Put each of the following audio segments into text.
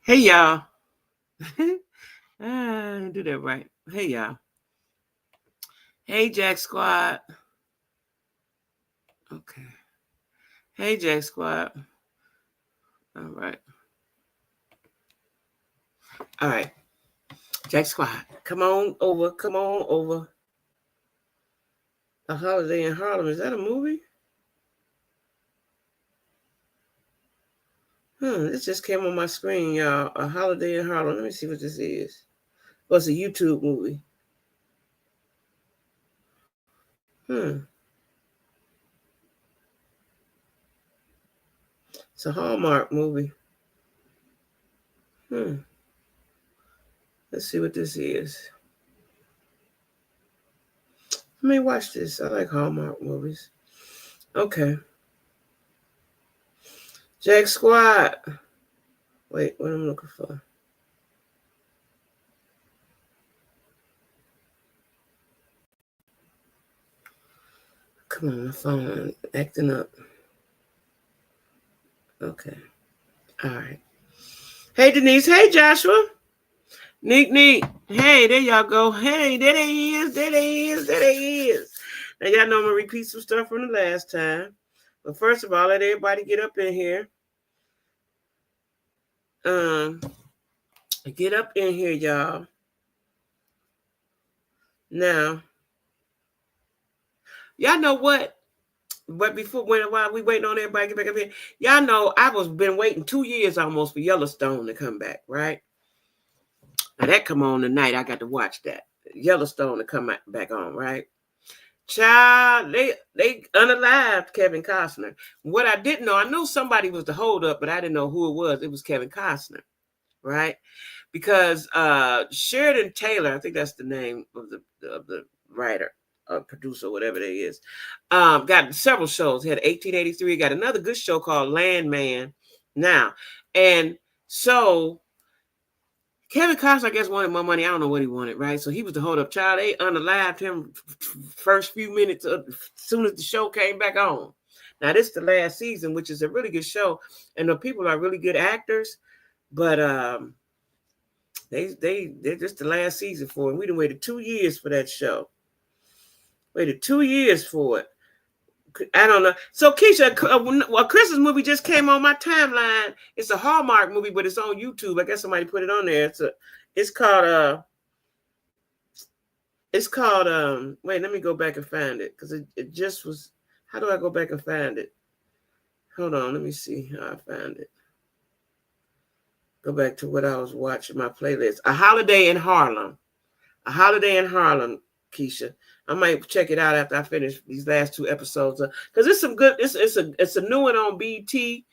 Hey y'all. Do that right. Hey y'all. Hey Jack Squad. Okay. Hey Jack Squad. All right. All right. Jack Squad. Come on over. Come on over. A Holiday in Harlem. Is that a movie? This just came on my screen, y'all. A Holiday in Harlem. Let me see what this is. Oh, it's a YouTube movie. Hmm. It's a Hallmark movie. Hmm. Let's see what this is. Let me watch this. I like Hallmark movies. Okay. Jack Squad. Wait, what I'm looking for? Come on, my phone acting up. Okay. All right. Hey, Denise. Hey, Joshua. Neek. Hey, there y'all go. Hey, there they is. There they is. There they is. Now, y'all know I'm going to repeat some stuff from the last time. But first of all, let everybody get up in here. Get up in here, y'all. Now, y'all know what? But while we waiting on everybody to get back up here, y'all know I was been waiting 2 years almost for Yellowstone to come back, right? Now that come on tonight. I got to watch that. Yellowstone to come back on, right? Child, they unalived Kevin Costner. What I didn't know, I knew somebody was the holdup, but I didn't know who it was. It was Kevin Costner, right? Because Sheridan Taylor, I think that's the name of the writer or producer, whatever it is, got several shows. He had 1883, got another good show called Landman now. And so Kevin Costner, I guess, wanted more money. I don't know what he wanted, right? So he was the hold-up child. They unalived him first few minutes as soon as the show came back on. Now, this is the last season, which is a really good show. And the people are really good actors. But they're just the last season for it. We done waited 2 years for that show. Waited 2 years for it. I don't know. So Keisha, a Christmas movie just came on my timeline. It's a Hallmark movie, but it's on YouTube. I guess somebody put it on there. It's called wait, let me go back and find it because it just was. How do I go back and find it? Hold on, let me see how I found it. Go back to what I was watching, my playlist. A Holiday in Harlem. A Holiday in Harlem, Keisha. I might check it out after I finish these last 2 episodes because it's some good. It's a new one on BT.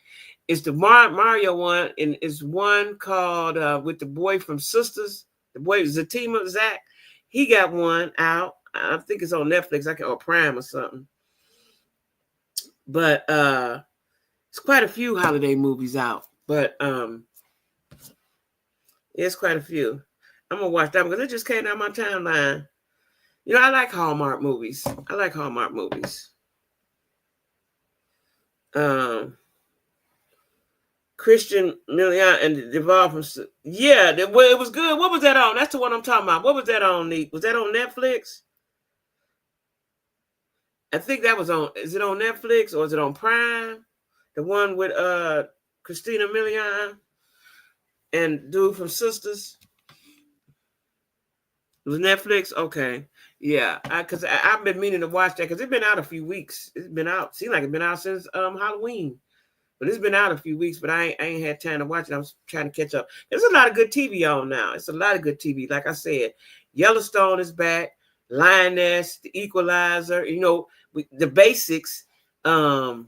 It's the Mario one, and it's one called with the boy from Sisters. The boy Zatima Zach. He got one out. I think it's on Netflix. Or Prime or something. But it's quite a few holiday movies out. But it's quite a few. I'm gonna watch that because it just came down my timeline. You know, I like Hallmark movies. Christian Milian and Deval from it was good. What was that on? That's the one I'm talking about. What was that on, Neat? Was that on Netflix? I think that was on. Is it on Netflix or is it on Prime? The one with Christina Milian and dude from Sisters. It was Netflix. Okay, yeah. Because I've been meaning to watch that because it's been out a few weeks. It's been out. Seems like it's been out since Halloween. But it's been out a few weeks, but I ain't had time to watch it. I was trying to catch up. There's a lot of good TV on now. It's a lot of good TV. Like I said, Yellowstone is back. Lioness, The Equalizer. You know, the basics. Chicago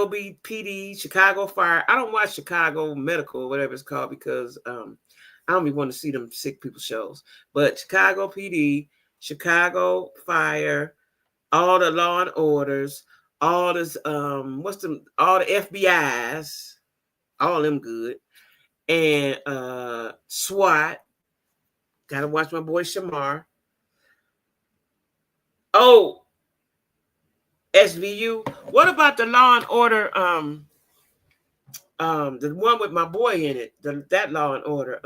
PD, Chicago Fire. I don't watch Chicago Medical or whatever it's called because I don't even want to see them sick people shows. But Chicago PD, Chicago Fire, all the Law and Orders, all this all the FBI's, all them good, and SWAT. Gotta watch my boy Shamar. Oh, SVU. What about the Law and Order? The one with my boy in it, that Law and Order.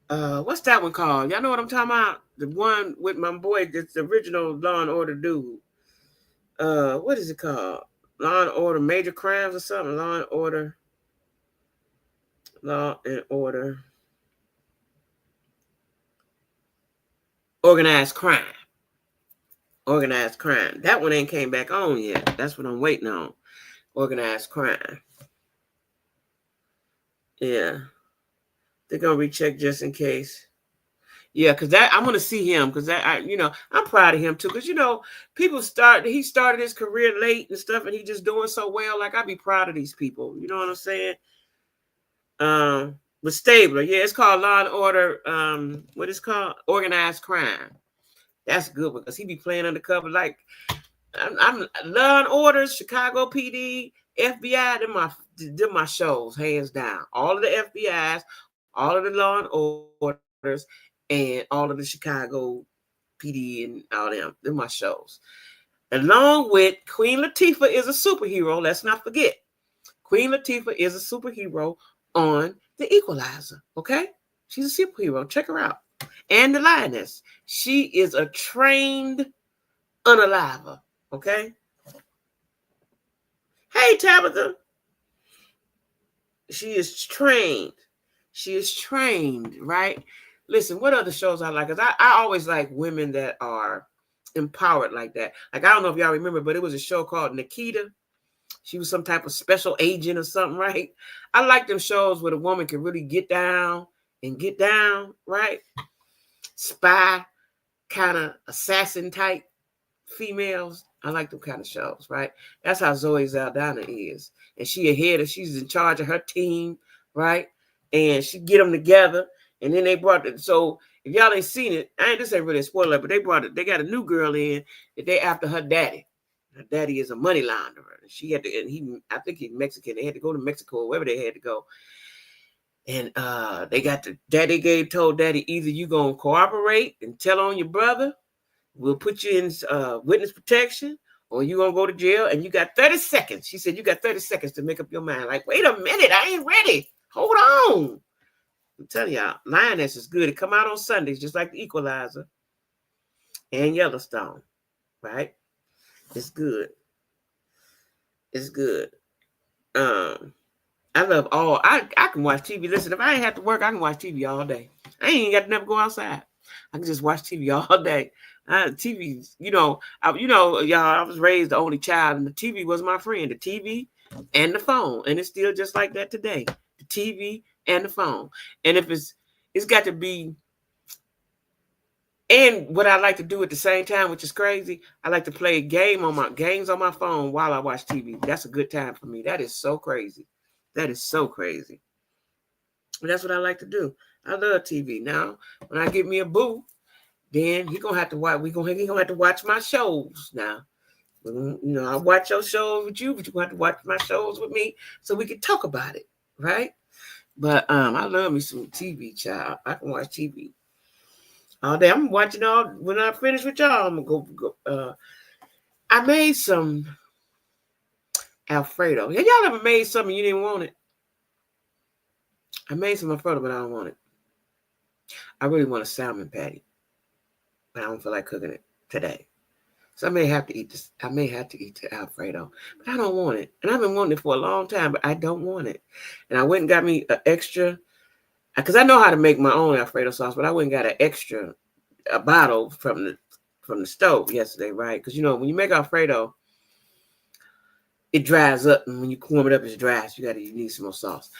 What's that one called? Y'all know what I'm talking about? The one with my boy, that's the original Law and Order dude. What is it called? Law and Order, Major Crimes or something? Law and Order, Organized Crime. Organized Crime. That one ain't came back on yet. That's what I'm waiting on. Organized Crime. Yeah. They're gonna recheck just in case. Yeah, because that I want to see him because I'm proud of him too. Because he started his career late and stuff, and he just doing so well. Like I'd be proud of these people. You know what I'm saying? With Stabler, yeah, it's called Law and Order. What is called Organized Crime. That's good because he be playing undercover. Like I'm Law and Order, Chicago PD, FBI. Them my shows, hands down. All of the FBI's, all of the Law and Orders, and all of the Chicago PD and all them. They're my shows. Along with Queen Latifah is a superhero. Let's not forget. Queen Latifah is a superhero on The Equalizer. Okay? She's a superhero. Check her out. And the Lioness. She is a trained unaliver. Okay? Hey, Tabitha. She is trained. She is trained, right? Listen, what other shows I like? Because I always like women that are empowered like that. Like, I don't know if y'all remember, but it was a show called Nikita. She was some type of special agent or something, right? I like them shows where the woman can really get down, right? Spy, kind of assassin type females. I like them kind of shows, right? That's how Zoe Saldana is. And she's in charge of her team, right? And she get them together. And then they brought it. So if y'all ain't seen it, this ain't really a spoiler, but they got a new girl in that they after her daddy. Her daddy is a money launderer. I think he's Mexican. They had to go to Mexico or wherever they had to go. And told daddy, either you gonna cooperate and tell on your brother, we'll put you in witness protection, or you gonna go to jail, and you got 30 seconds. She said, you got 30 seconds to make up your mind. Like, wait a minute, I ain't ready. Hold on. I'm telling y'all, Lioness is good. It come out on Sundays, just like The Equalizer and Yellowstone, right? It's good. It's good. I love I can watch TV. Listen, if I ain't have to work, I can watch TV all day. I ain't got to never go outside. I can just watch TV all day. TV, y'all, I was raised the only child, and the TV was my friend. The TV and the phone, and it's still just like that today. The TV and the phone, and if it's got to be. And what I like to do at the same time, which is crazy, I like to play games on my phone while I watch TV. That's a good time for me. That is so crazy. That is so crazy. But that's what I like to do. I love TV. Now, when I get me a boo, then he gonna have to watch. He gonna have to watch my shows now. I watch your shows with you, but you're gonna have to watch my shows with me so we can talk about it, right? But I love me some TV, child. I can watch TV all day. I'm watching when I finish with y'all. I'm gonna go. I made some Alfredo. Have y'all ever made something you didn't want it? I made some Alfredo, but I don't want it. I really want a salmon patty, but I don't feel like cooking it today. So I may have to eat this. I may have to eat the Alfredo, but I don't want it. And I've been wanting it for a long time, but I don't want it. And I went and got me an extra, because I know how to make my own Alfredo sauce, but I went and got a bottle from the stove yesterday, right? Because when you make Alfredo, it dries up, and when you warm it up, it's dry. So you need some more sauce.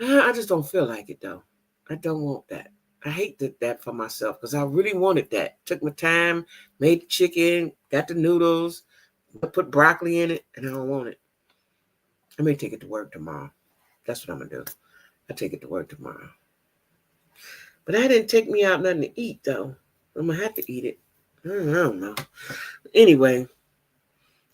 I just don't feel like it though. I don't want that. I hate that for myself because I really wanted that. Took my time, made the chicken, got the noodles, put broccoli in it, and I don't want it. I may take it to work tomorrow. That's what I'm gonna do. I take it to work tomorrow. But that didn't take me out nothing to eat though. I'm gonna have to eat it. I don't know. Anyway,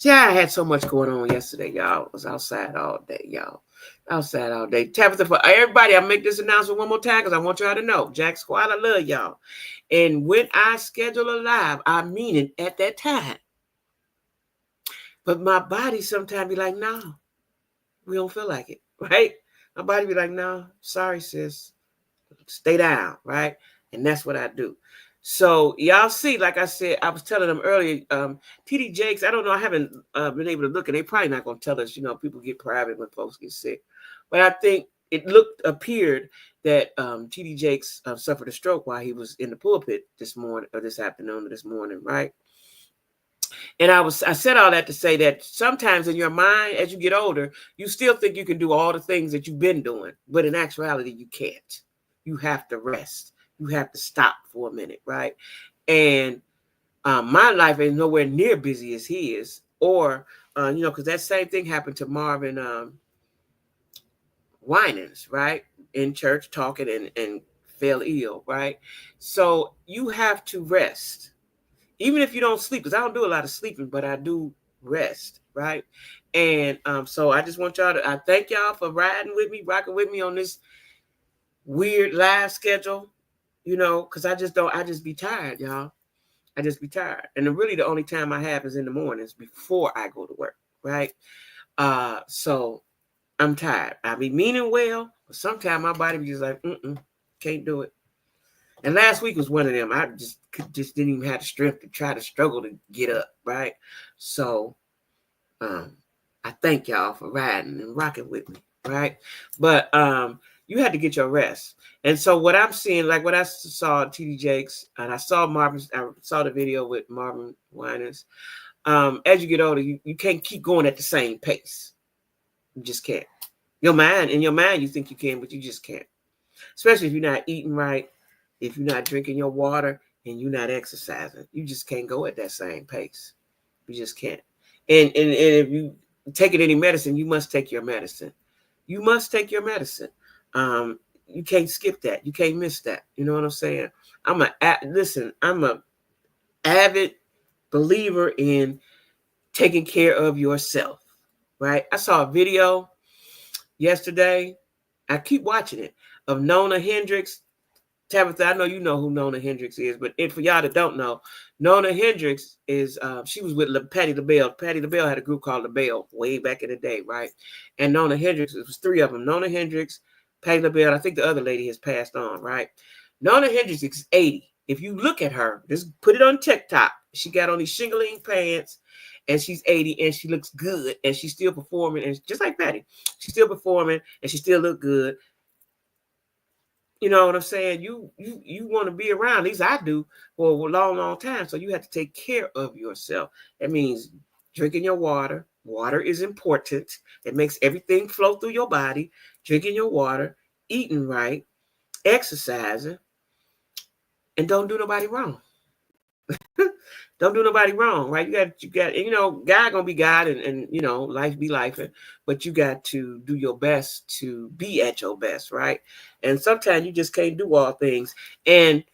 I had so much going on yesterday, y'all. I was outside all day, y'all. Outside all day. Tabitha, for everybody, I'll make this announcement one more time because I want y'all to know. Jack Squad, I love y'all. And when I schedule a live, I mean it at that time. But my body sometimes be like, no, We don't feel like it, right? My body be like, no, sorry, sis. Stay down, right? And that's what I do. So y'all see, like I said, I was telling them earlier, TD Jakes, I don't know, I haven't been able to look, and they probably not going to tell us, people get private when folks get sick. But I think it appeared that TD Jakes suffered a stroke while he was in the pulpit this morning, or this afternoon, or this morning, right? And I said all that to say that sometimes in your mind, as you get older, you still think you can do all the things that you've been doing, but in actuality, you can't. You have to rest. You have to stop for a minute, right? And my life is nowhere near busy as he is, or because that same thing happened to Marvin Winans, right? In church talking and fell ill, right? So you have to rest. Even if you don't sleep, because I don't do a lot of sleeping, but I do rest, right? And so I just want I thank y'all for riding with me, rocking with me on this weird live schedule, because I just be tired, y'all. I just be tired. And really the only time I have is in the mornings before I go to work, right? So I'm tired. I be meaning well, but sometimes my body be just like, can't do it. And last week was one of them. I just didn't even have the strength to try to struggle to get up, right? So I thank y'all for riding and rocking with me, right? But you had to get your rest. And so what I'm seeing, like what I saw TD Jakes, and I saw the video with Marvin Winans. As you get older, you can't keep going at the same pace. You just can't. In your mind, you think you can, but you just can't. Especially if you're not eating right, if you're not drinking your water, and you're not exercising. You just can't go at that same pace. You just can't. And if you taking any medicine, you must take your medicine. You must take your medicine. You can't skip that. You can't miss that. You know what I'm saying? I'm a avid believer in taking care of yourself, right? I saw a video yesterday. I keep watching it, of Nona Hendrix. Tabitha, I know you know who Nona Hendrix is, but for y'all that don't know, Nona Hendrix is, she was with Patti LaBelle. Patti LaBelle had a group called LaBelle way back in the day, right? And Nona Hendrix, it was three of them. Nona Hendrix, Patti LaBelle, I think the other lady has passed on, right? Nona Hendrix is 80. If you look at her, just put it on TikTok. She got on these shingling pants, and she's 80, and she looks good, and she's still performing, and just like Patti, she's still performing, and she still look good. You know what I'm saying? You want to be around, at least I do, for a long, long time. So you have to take care of yourself. That means drinking your water. Water is important. It makes everything flow through your body. Drinking your water, eating right, exercising, and don't do nobody wrong. Don't do nobody wrong, right? You got, God gonna be God, and life be life, but you got to do your best to be at your best, right? And sometimes you just can't do all things. And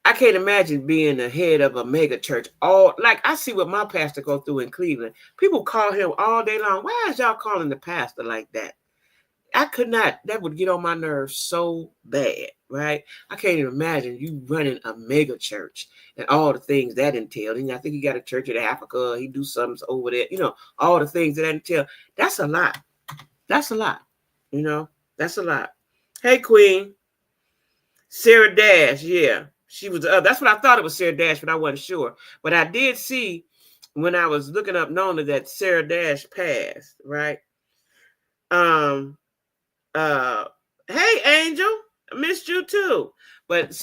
I can't imagine being the head of a mega church. I see what my pastor go through in Cleveland. People call him all day long. Why is y'all calling the pastor like that? I could not. That would get on my nerves so bad, right? I can't even imagine you running a mega church and all the things that entail. And I think he got a church in Africa. He do something over there. All the things that entail. That's a lot. That's a lot. That's a lot. Hey, Queen. Sarah Dash. Yeah. She was. That's what I thought it was, Sarah Dash, but I wasn't sure. But I did see when I was looking up Nona that Sarah Dash passed, right? Hey Angel, I missed you too. But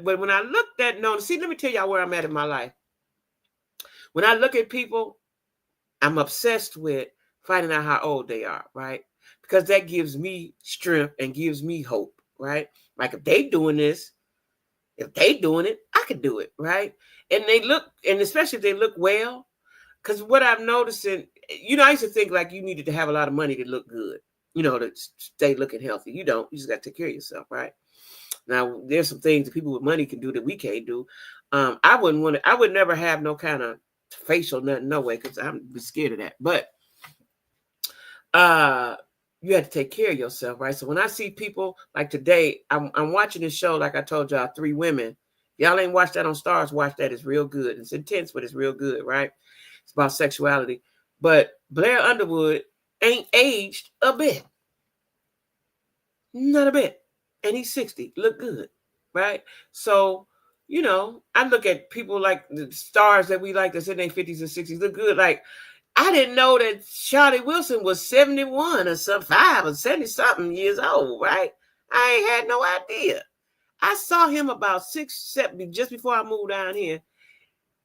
when I looked at Nona, see, let me tell y'all where I'm at in my life. When I look at people, I'm obsessed with finding out how old they are, right? Because that gives me strength and gives me hope, right? Like if they doing this, if they doing it, I could do it, right? And especially if they look well, because what I'm noticing, I used to think like you needed to have a lot of money to look good. To stay looking healthy. You don't. You just got to take care of yourself, right? Now, there's some things that people with money can do that we can't do. I would never have no kind of facial nothing, no way, because I'm scared of that. But you have to take care of yourself, right? So when I see people like today, I'm watching this show, like I told y'all, 3 Women. Y'all ain't watched that on Stars, watch that. It's real good. It's intense, but it's real good, right? It's about sexuality. But Blair Underwood ain't aged a bit. Not a bit. And he's 60. Look good. Right? So, I look at people like the stars that we like that's in their 50s and 60s, look good. Like, I didn't know that Charlie Wilson was 71 or some 5 or 70 something years old, right? I ain't had no idea. I saw him about 6, 7, just before I moved down here.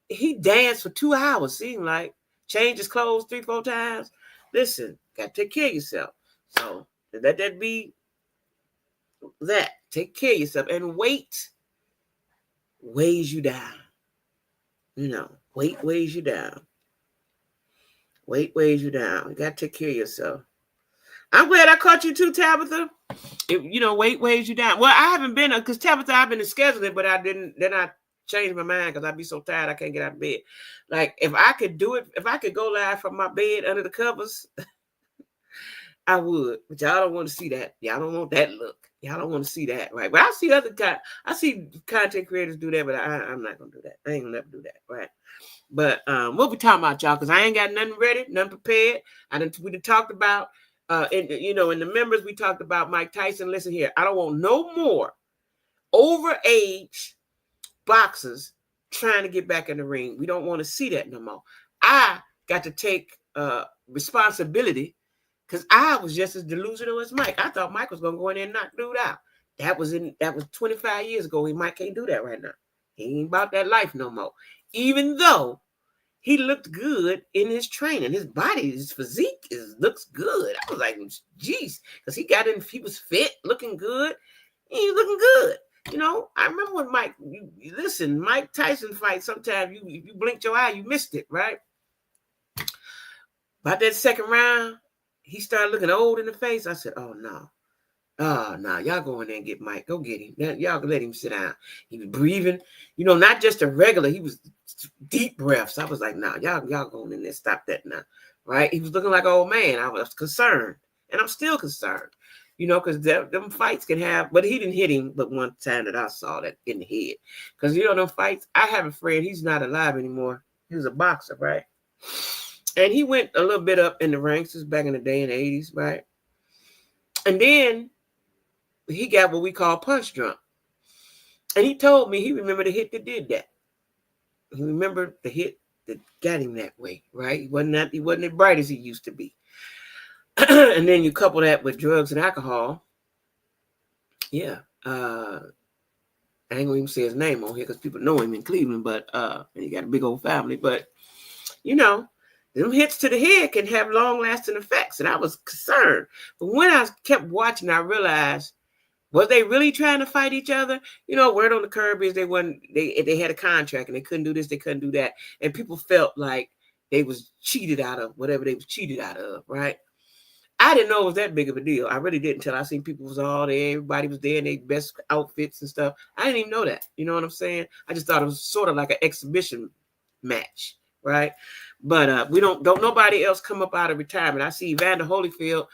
He danced for 2 hours, seemed like. Changed his clothes 3, 4 times. Listen, got to take care of yourself. So let that be that. Take care of yourself. And weight weighs you down. Weight weighs you down. Weight weighs you down. You got to take care of yourself. I'm glad I caught you too, Tabitha. Weight weighs you down. Well, I haven't been, because Tabitha, I've been scheduling, but I didn't, then I changed my mind because I'd be so tired I can't get out of bed. Like, if I could do it, if I could go live from my bed under the covers, I would. But y'all don't want to see that. Y'all don't want that look. Y'all don't want to see that, right? But I see content creators do that, but I'm not going to do that. I ain't going to never do that, right? But what we talking about, y'all? Because I ain't got nothing ready, nothing prepared. We done talked about, in the members, we talked about Mike Tyson. Listen here, I don't want no more overage boxers trying to get back in the ring. We don't want to see that no more. I got to take responsibility because I was just as delusional as Mike. I thought Mike was going to go in there and knock dude out. That was 25 years ago. Mike can't do that right now. He ain't about that life no more. Even though he looked good in his training, his body, his physique looks good. I was like, geez, because he was fit, looking good. He was looking good. I remember when Mike Tyson fight, sometimes if you blinked your eye, you missed it, right? About that second round, he started looking old in the face. I said, oh, no. Oh, no, y'all go in there and get Mike. Go get him. Y'all let him sit down. He was breathing, not just a regular. He was deep breaths. I was like, no, y'all go in there. Stop that now, right? He was looking like an old man. I was concerned, and I'm still concerned, because them fights can have, but he didn't hit him but one time that I saw that in the head. Because, them fights, I have a friend, he's not alive anymore. He was a boxer, right? And he went a little bit up in the ranks. This was back in the day in the 80s, right? And then he got what we call punch drunk. And he told me he remembered the hit that did that. He remembered the hit that got him that way, right? He wasn't as bright as he used to be. And then you couple that with drugs and alcohol. Yeah. I ain't gonna even say his name on here because people know him in Cleveland, but he got a big old family. But them hits to the head can have long-lasting effects, and I was concerned. But when I kept watching, I realized, was they really trying to fight each other? Word on the curb is they had a contract and they couldn't do this, they couldn't do that, and people felt like they was cheated out of whatever they was cheated out of, right? I didn't know it was that big of a deal. I really didn't until I seen people was all there, everybody was there in their best outfits and stuff. I didn't even know that. You know what I'm saying? I just thought it was sort of like an exhibition match, right? But we don't nobody else come up out of retirement. I see Evander Holyfield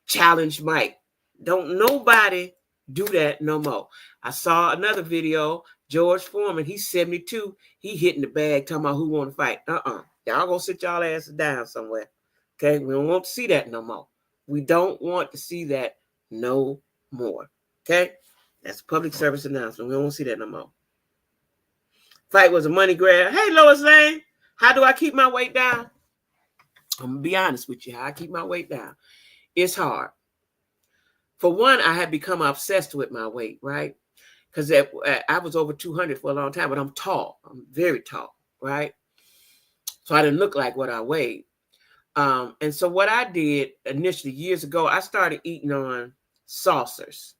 challenge Mike. Don't nobody do that no more. I saw another video, George Foreman, he's 72. He hitting the bag talking about who want to fight. Y'all go sit y'all asses down somewhere. Okay, we don't want to see that no more. We don't want to see that no more. Okay, that's a public service announcement. We don't want to see that no more. Fight was a money grab. Hey, Lois Lane, how do I keep my weight down? I'm going to be honest with you. How I keep my weight down. It's hard. For one, I had become obsessed with my weight, right? Because I was over 200 for a long time, but I'm tall. I'm very tall, right? So I didn't look like what I weighed. And so what I did initially years ago, I started eating on saucers,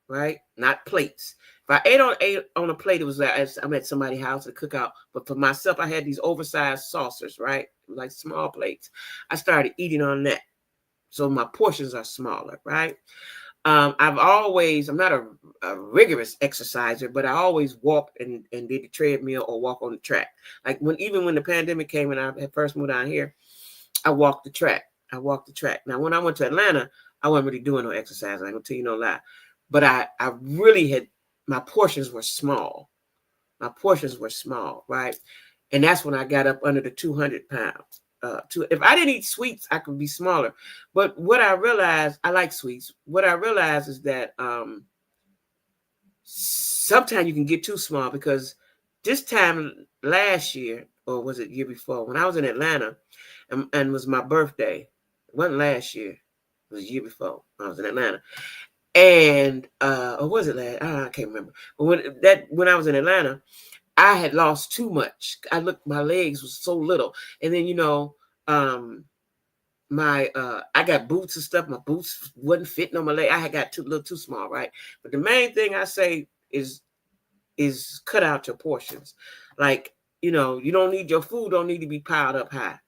right? Not plates. If I ate on a plate, it was like I'm at somebody's house at a cookout. But for myself, I had these oversized saucers, right? Like small plates. I started eating on that. So my portions are smaller, right? I'm not a rigorous exerciser, but I always walked and did the treadmill or walk on the track. Like even when the pandemic came and I had first moved down here, I walked the track. Now, when I went to Atlanta, I wasn't really doing no exercise. I ain't gonna tell you no lie. But I really had, my portions were small. Right? And that's when I got up under the 200 pounds. if I didn't eat sweets, I could be smaller. But what I realized, I like sweets. What I realized is that sometimes you can get too small, because this time last year, or was it year before, when I was in Atlanta, and it was my birthday. It wasn't last year. It was the year before. I was in Atlanta. And or was it last? I can't remember. But when I was in Atlanta, I had lost too much. I looked, my legs was so little. And then, I got boots and stuff. My boots wasn't fitting on my leg. I had got too little, too small, right? But the main thing I say is cut out your portions. Like, you don't need, your food don't need to be piled up high.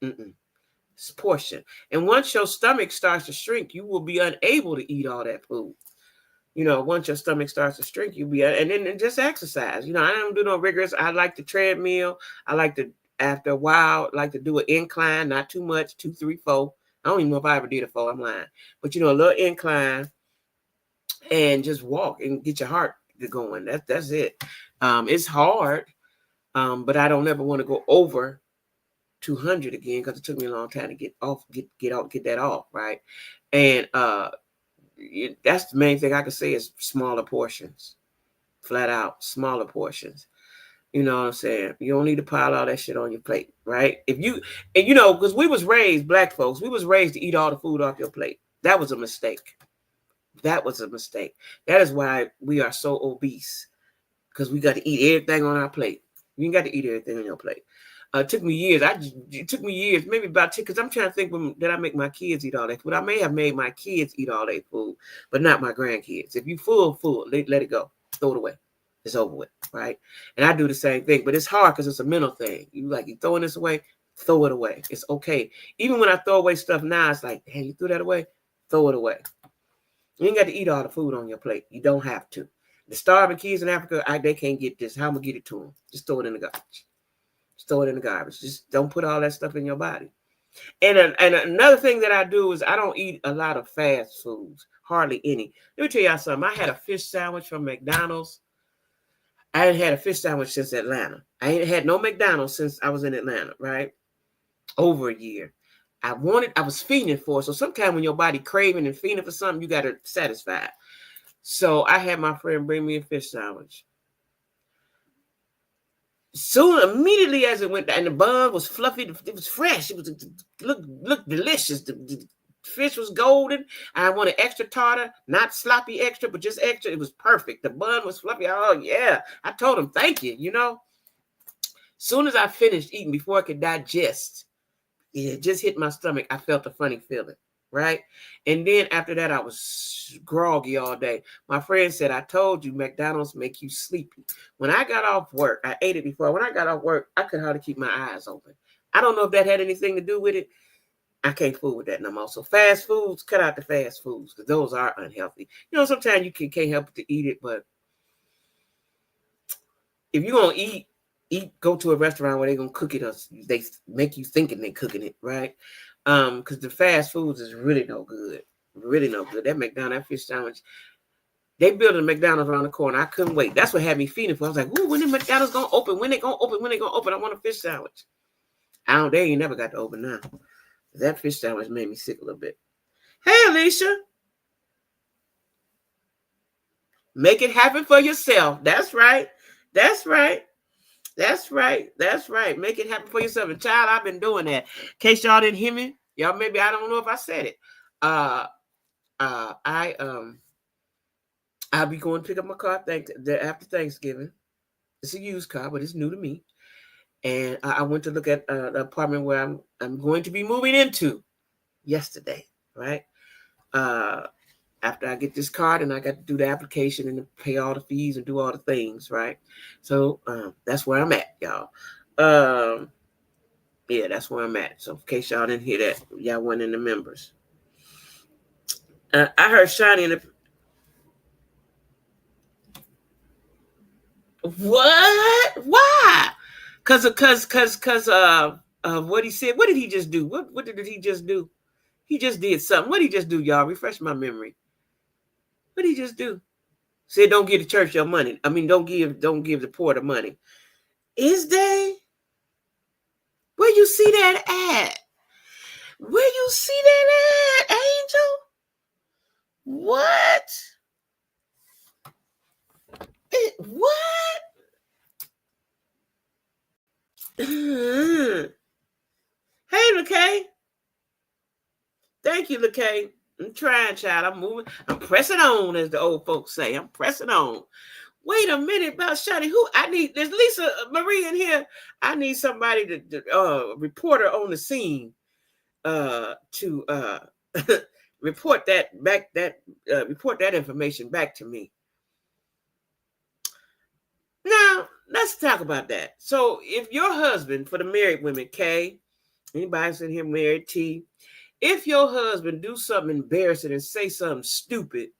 It's portion. And once your stomach starts to shrink, you will be unable to eat all that food. Once your stomach starts to shrink, you'll be, and then just exercise. I don't do no rigorous. I like the treadmill. I like to, after a while, like to do an incline, not too much, 2, 3, 4. I don't even know if I ever did a 4. I'm lying. But, a little incline, and just walk and get your heart going. That's it. It's hard, but I don't ever want to go over 200 again, because it took me a long time to get that off, right? And that's the main thing I can say is smaller portions, flat out smaller portions. You know what I'm saying? You don't need to pile all that shit on your plate, right? Because we was raised, black folks, we was raised to eat all the food off your plate. That was a mistake. That was a mistake. That is why we are so obese, because we got to eat everything on our plate. You ain't got to eat everything on your plate. It took me years, maybe about 2, because I'm trying to think, did I make my kids eat all that food? I may have made my kids eat all that food, but not my grandkids. If you full, let it go. Throw it away. It's over with, right? And I do the same thing, but it's hard because it's a mental thing. You throwing this away, throw it away. It's okay. Even when I throw away stuff now, it's like, hey, you threw that away? Throw it away. You ain't got to eat all the food on your plate. You don't have to. The starving kids in Africa, they can't get this. How am I going to get it to them? Just throw it in the garbage. Just throw it in the garbage. Just don't put all that stuff in your body. And another thing that I do is I don't eat a lot of fast foods. Hardly any. Let me tell y'all something. I had a fish sandwich from McDonald's. I hadn't had a fish sandwich since Atlanta. I ain't had no McDonald's since I was in Atlanta, right? Over a year. I was fiending for it. So sometimes when your body craving and fiending for something, you got to satisfy it. So I had my friend bring me a fish sandwich. So immediately as it went down, and the bun was fluffy, it was fresh. It looked delicious. The fish was golden. I wanted extra tartar, not sloppy extra, but just extra. It was perfect. The bun was fluffy. Oh yeah. I told him, thank you, Soon as I finished eating, before I could digest, it just hit my stomach. I felt a funny feeling, right? And then after that, I was groggy all day. My friend said, I told you McDonald's make you sleepy. When I got off work, I ate it before. When I got off work, I could hardly keep my eyes open. I don't know if that had anything to do with it. I can't fool with that no more. So fast foods, cut out the fast foods, because those are unhealthy. Sometimes you can't help to eat it, but if you're going to go to a restaurant where they're going to cook it, or they make you thinking they're cooking it, right? Because the fast foods is really no good. Really no good. That McDonald's fish sandwich, they built a McDonald's around the corner. I couldn't wait. That's what had me feeding for. I was like, ooh, when the McDonald's going to open? When they going to open? When they going to open? I want a fish sandwich. They ain't never got to open now. That fish sandwich made me sick a little bit. Hey, Alicia. Make it happen for yourself. That's right. That's right. That's right. That's right. Make it happen for yourself. And child, I've been doing that. In case y'all didn't hear me, y'all maybe, I don't know if I said it. I'll be going to pick up my car after Thanksgiving. It's a used car, but it's new to me. And I went to look at the apartment where I'm going to be moving into yesterday, right? After I get this card, and I got to do the application and pay all the fees and do all the things, right? So that's where I'm at, y'all. Yeah, that's where I'm at. So in case y'all didn't hear that, y'all weren't in the members. I heard Shani in the... What? Why? Cause what he said. What did he just do? What did he just do? He just did something. What did he just do, y'all? Refresh my memory. What did he just do? Said don't give the church your money. I mean, don't give the poor the money. Is they? Where you see that at? Where you see that at, Angel? What? What? Hey, LaKay. Thank you, LaKay. I'm trying, child. I'm moving. I'm pressing on, as the old folks say. I'm pressing on. Wait a minute about Shotty. Who I need? There's Lisa Marie in here. I need somebody to reporter on the scene to report that back. Report that information back to me. Now let's talk about that. So, if your husband, for the married women, Kay, anybody sitting here married, T, if your husband do something embarrassing and say something stupid,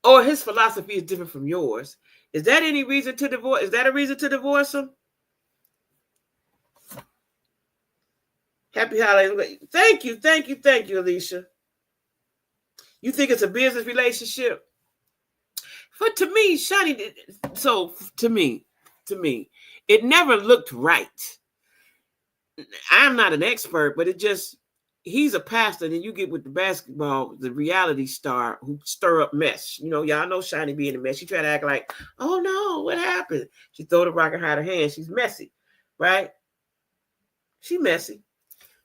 or his philosophy is different from yours, is that any reason to divorce? Is that a reason to divorce him? Happy holidays. Thank you, Alicia. You think it's a business relationship? To me, Shani, so to me, it never looked right. I'm not an expert, but he's a pastor, and then you get with the basketball, the reality star who stir up mess. You know, y'all know Shani being a mess. She try to act like, oh no, what happened? She throw the rock and hide her hand. She's messy, right? She messy.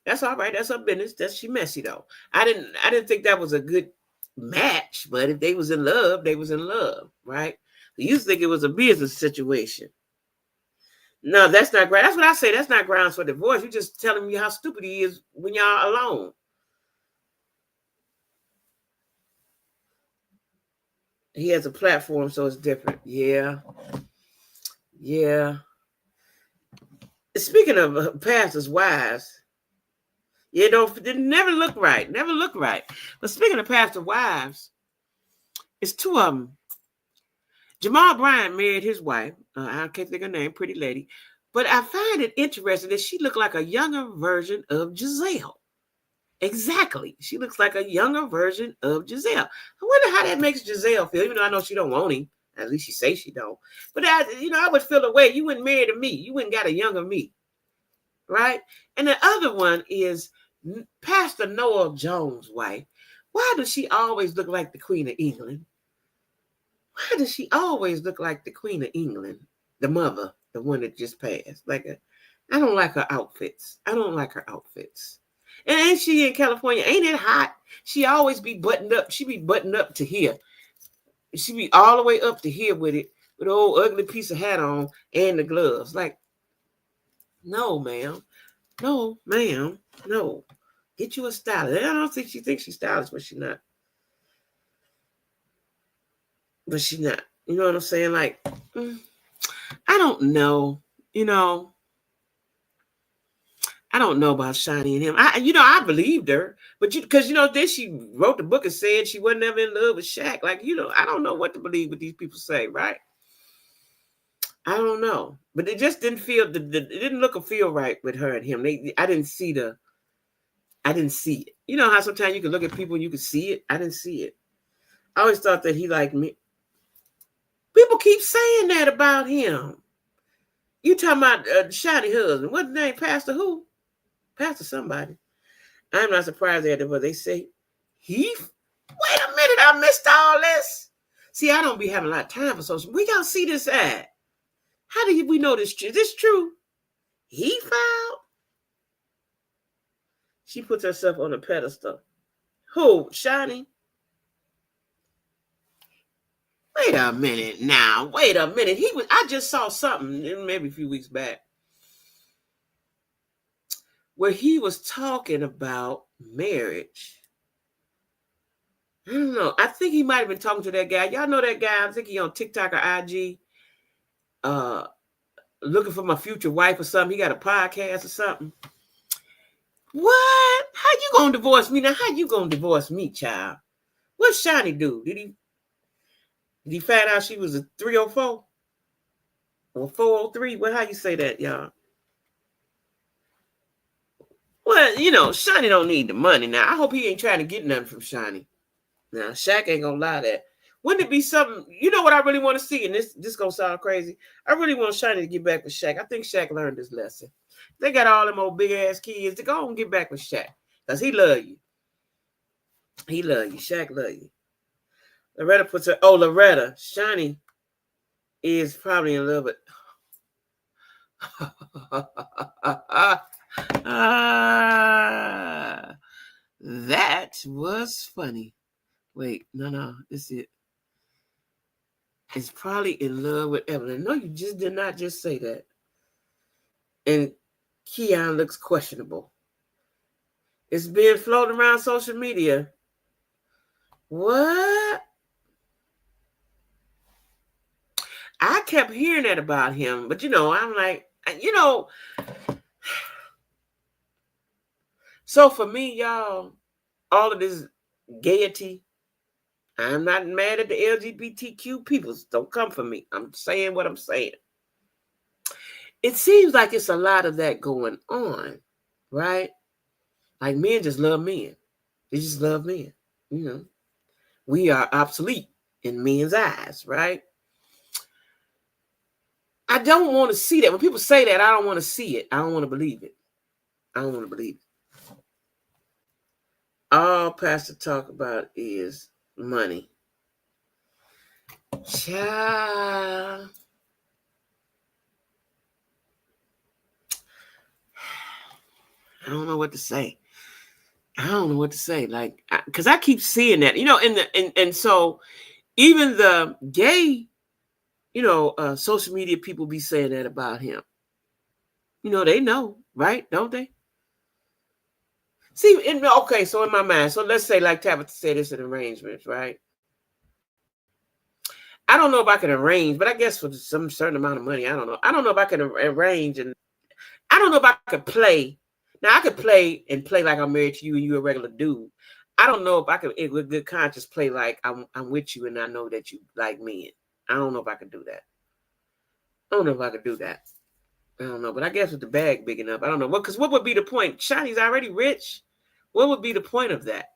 That's all right. That's her business. She messy though. I didn't think that was a good match, but if they was in love, they was in love, right? You think it was a business situation. No, that's not great. That's what I say. That's not grounds for divorce. You're just telling me how stupid he is when y'all alone. He has a platform, so it's different. Yeah. Speaking of pastors' wives, it never look right. Never look right. But speaking of pastor wives, it's two of them. Jamal Bryant married his wife. I can't think of her name, pretty lady. But I find it interesting that she looked like a younger version of Giselle. Exactly. She looks like a younger version of Giselle. I wonder how that makes Giselle feel, even though I know she don't want him. At least she say she don't. But I would feel the way you wouldn't marry to me. You wouldn't got a younger me. Right? And the other one is Pastor Noel Jones' wife. Why does she always look like the Queen of England? Why does she always look like the Queen of England? The mother, the one that just passed. I don't like her outfits. And ain't she in California? Ain't it hot? She always be buttoned up. She be buttoned up to here. She be all the way up to here with it, with an old ugly piece of hat on and the gloves. No, ma'am. No. Get you a stylist. I don't think she thinks she's stylish, but she's not. You know what I'm saying? I don't know. I don't know about Shani and him. I believed her, but because then she wrote the book and said she wasn't ever in love with Shaq. I don't know what to believe what these people say, right? I don't know, but it just didn't feel. It didn't look or feel right with her and him. I didn't see it. You know how sometimes you can look at people and you can see it. I didn't see it. I always thought that he liked me. People keep saying that about him. You talking about Shani husband? What's the name? Pastor who? Pastor somebody. I'm not surprised at what they say. Heath? Wait a minute, I missed all this. See, I don't be having a lot of time for social. Where y'all see this at? How do we know this? Is this true? He filed? She puts herself on a pedestal. Who? Shani? Wait a minute now. I just saw something maybe a few weeks back where he was talking about marriage. I don't know. I think he might have been talking to that guy. Y'all know that guy? I think he on TikTok or IG. Looking for my future wife or something. He got a podcast or something. What? How you gonna divorce me? Now, how you gonna divorce me, child? What Shani do? Did he find out she was a 304? Or 403? Well, how you say that, y'all? Well, Shani don't need the money. Now, I hope he ain't trying to get nothing from Shani. Now, Shaq ain't gonna lie that. Wouldn't it be something? You know what I really want to see? And this gonna sound crazy. I really want Shani to get back with Shaq. I think Shaq learned his lesson. They got all them old big ass kids. To go and get back with Shaq. Because he love you. He love you. Shaq love you. Loretta puts her, Loretta. Shani is probably in love with. That was funny. Wait, no, this is it. Is probably in love with Evelyn. No, you just did not just say that. And Keon looks questionable. It's being floated around social media. What? I kept hearing that about him, but I'm like, so for me, y'all, all of this gaiety, I'm not mad at the LGBTQ people. Don't come for me. I'm saying what I'm saying. It seems like it's a lot of that going on, right? Like men just love men. They just love men. We are obsolete in men's eyes, right? I don't want to see that. When people say that, I don't want to see it. I don't want to believe it. I don't want to believe it. All Pastor talk about is money. Child. I don't know what to say. Like, because I keep seeing that, and so even the gay, social media people be saying that about him. They know, right? Don't they? See, okay, so in my mind, so let's say, like Tabitha said, it's an arrangement, right? I don't know if I can arrange, but I guess for some certain amount of money, I don't know. I don't know if I can arrange, and I don't know if I could play. Now, I could play like I'm married to you and you're a regular dude. I don't know if I could, with good conscience, play like I'm with you and I know that you like men. I don't know if I could do that. I don't know if I could do that. I don't know, but I guess with the bag big enough, I don't know. Because what would be the point? Shawty's already rich. What would be the point of that?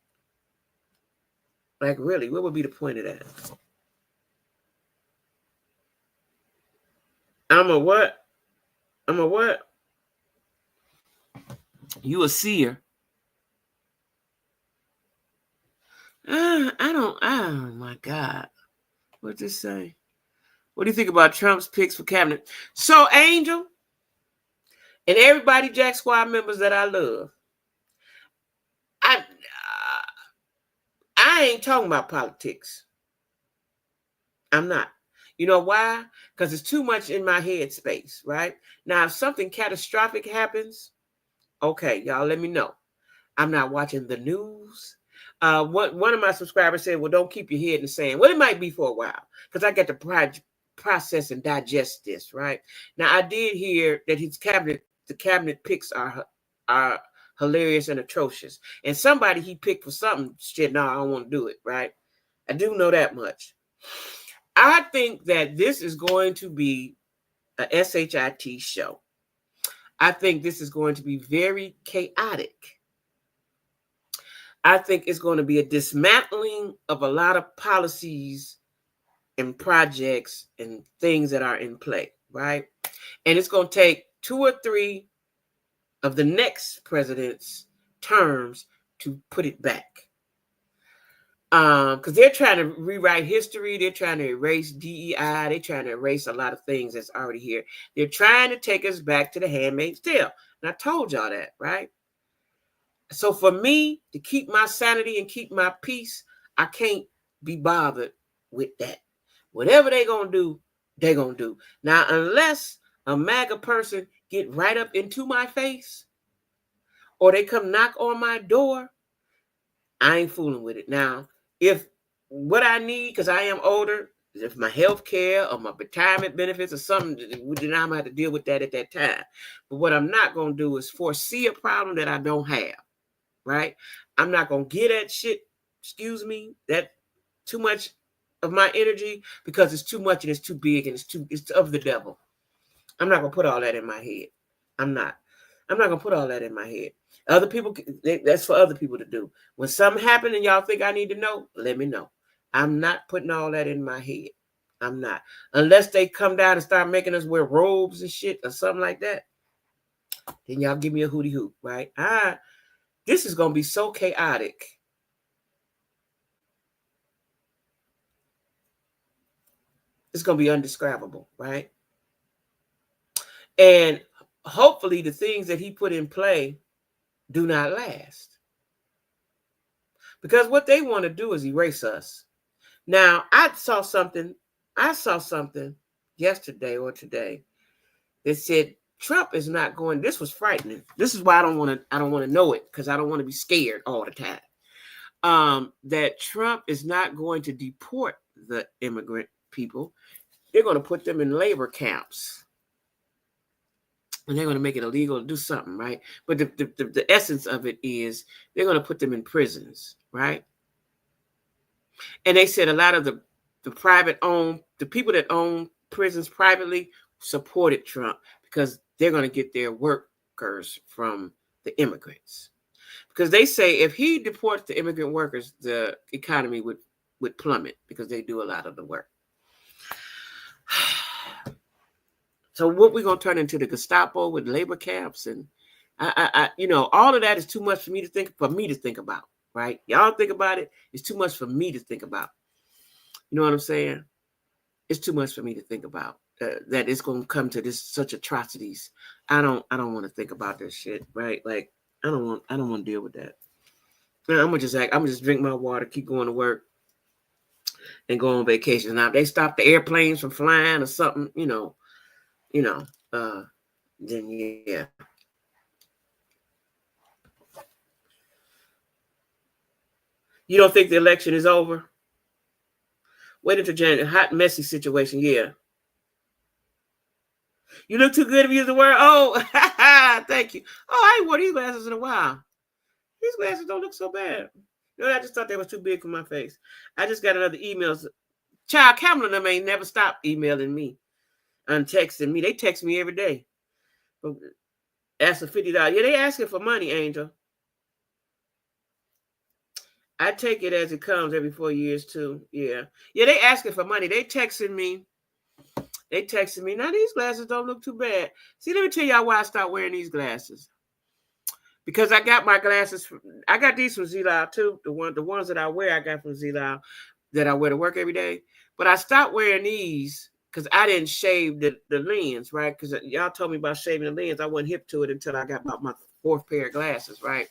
Like, really, what would be the point of that? I'm a what? You a seer. I don't. Oh my God. What'd this say? What do you think about Trump's picks for cabinet? So, Angel and everybody Jack Squad members that I love, I ain't talking about politics. I'm not. You know why? Because it's too much in my head space, right? Now, if something catastrophic happens, okay, y'all let me know. I'm not watching the news. One of my subscribers said, well, don't keep your head in the sand. Well, it might be for a while because I got to process and digest this, right? Now, I did hear that the cabinet picks are hilarious and atrocious. And somebody he picked for something, shit, no, I don't want to do it, right? I do know that much. I think that this is going to be a SHIT show. I think this is going to be very chaotic. I think it's going to be a dismantling of a lot of policies and projects and things that are in play, right? And it's going to take 2 or 3 of the next president's terms to put it back. Because they're trying to rewrite history. They're trying to erase DEI. They're trying to erase a lot of things that's already here. They're trying to take us back to the Handmaid's Tale. And I told y'all that, right? So for me to keep my sanity and keep my peace, I can't be bothered with that. Whatever they're going to do, they're going to do. Now, unless a MAGA person get right up into my face or they come knock on my door, I ain't fooling with it. Now, if what I need, because I am older, if my health care or my retirement benefits or something, then I'm going to have to deal with that at that time. But what I'm not going to do is foresee a problem that I don't have, right? I'm not going to get that shit, excuse me, that too much of my energy because it's too much and it's too big and it's of the devil. I'm not going to put all that in my head. I'm not going to put all that in my head. Other people, that's for other people to do. When something happened and y'all think I need to know, let me know. I'm not putting all that in my head. I'm not. Unless they come down and start making us wear robes and shit or something like that. Then y'all give me a hootie hoop, right? This is going to be so chaotic. It's going to be undescribable, right? And hopefully the things that he put in play do not last. Because what they want to do is erase us. Now, I saw something yesterday or today that said Trump is not going. This was frightening. This is why I don't want to know it, because I don't want to be scared all the time. That Trump is not going to deport the immigrant people. They're going to put them in labor camps. And they're going to make it illegal to do something, right? But the essence of it is they're going to put them in prisons, right? And they said a lot of the people that own prisons privately supported Trump because they're going to get their workers from the immigrants. Because they say if he deports the immigrant workers, the economy would plummet because they do a lot of the work. So what we're going to turn into the Gestapo with labor camps, and I all of that is too much for me to think about, right? Y'all think about it. It's too much for me to think about. You know what I'm saying? It's too much for me to think about that it's going to come to such atrocities. I don't want to think about this shit, right? Like I don't want to deal with that. I'm gonna just drink my water, keep going to work, and go on vacation. Now if they stop the airplanes from flying or something, then yeah. You don't think the election is over? Wait until January. Hot, messy situation. Yeah. You look too good to use the word. Oh, thank you. Oh, I ain't wore these glasses in a while. These glasses don't look so bad. I just thought they was too big for my face. I just got another email. Child Cameron and them ain't never stopped emailing me and texting me. They text me every day. Ask for $50. Yeah, they asking for money, Angel. I take it as it comes every 4 years too. Yeah. Yeah, they asking for money. They texting me. Now these glasses don't look too bad. See, let me tell y'all why I stopped wearing these glasses. Because I got my glasses. I got these from Z-Lyle too. The ones that I wear, I got from Z-Lyle that I wear to work every day. But I stopped wearing these because I didn't shave the lens, right? Because y'all told me about shaving the lens. I wasn't hip to it until I got about my 4th pair of glasses, right?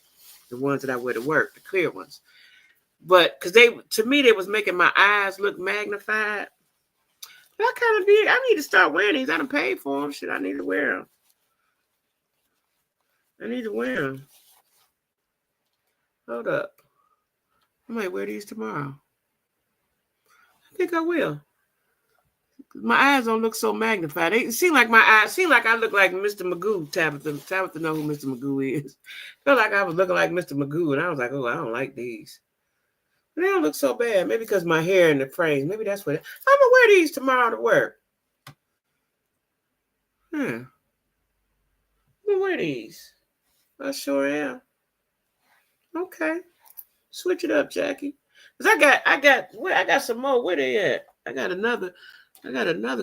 The ones that I wear to work, the clear ones. But because to me, they was making my eyes look magnified. I kind of did. I need to start wearing these. I done paid for them. Shit, I need to wear them. Hold up. I might wear these tomorrow. I think I will. My eyes don't look so magnified. They seem like I look like Mr. Magoo. Tabitha know who Mr. Magoo is. Felt like I was looking like Mr. Magoo, and I was like, oh, I don't like these. They don't look so bad. Maybe because my hair and the frames. Maybe that's what. I'm gonna wear these tomorrow to work. I'm gonna wear these. I sure am. Okay. Switch it up, Jackie. Cause I got some more. Where they at? I got another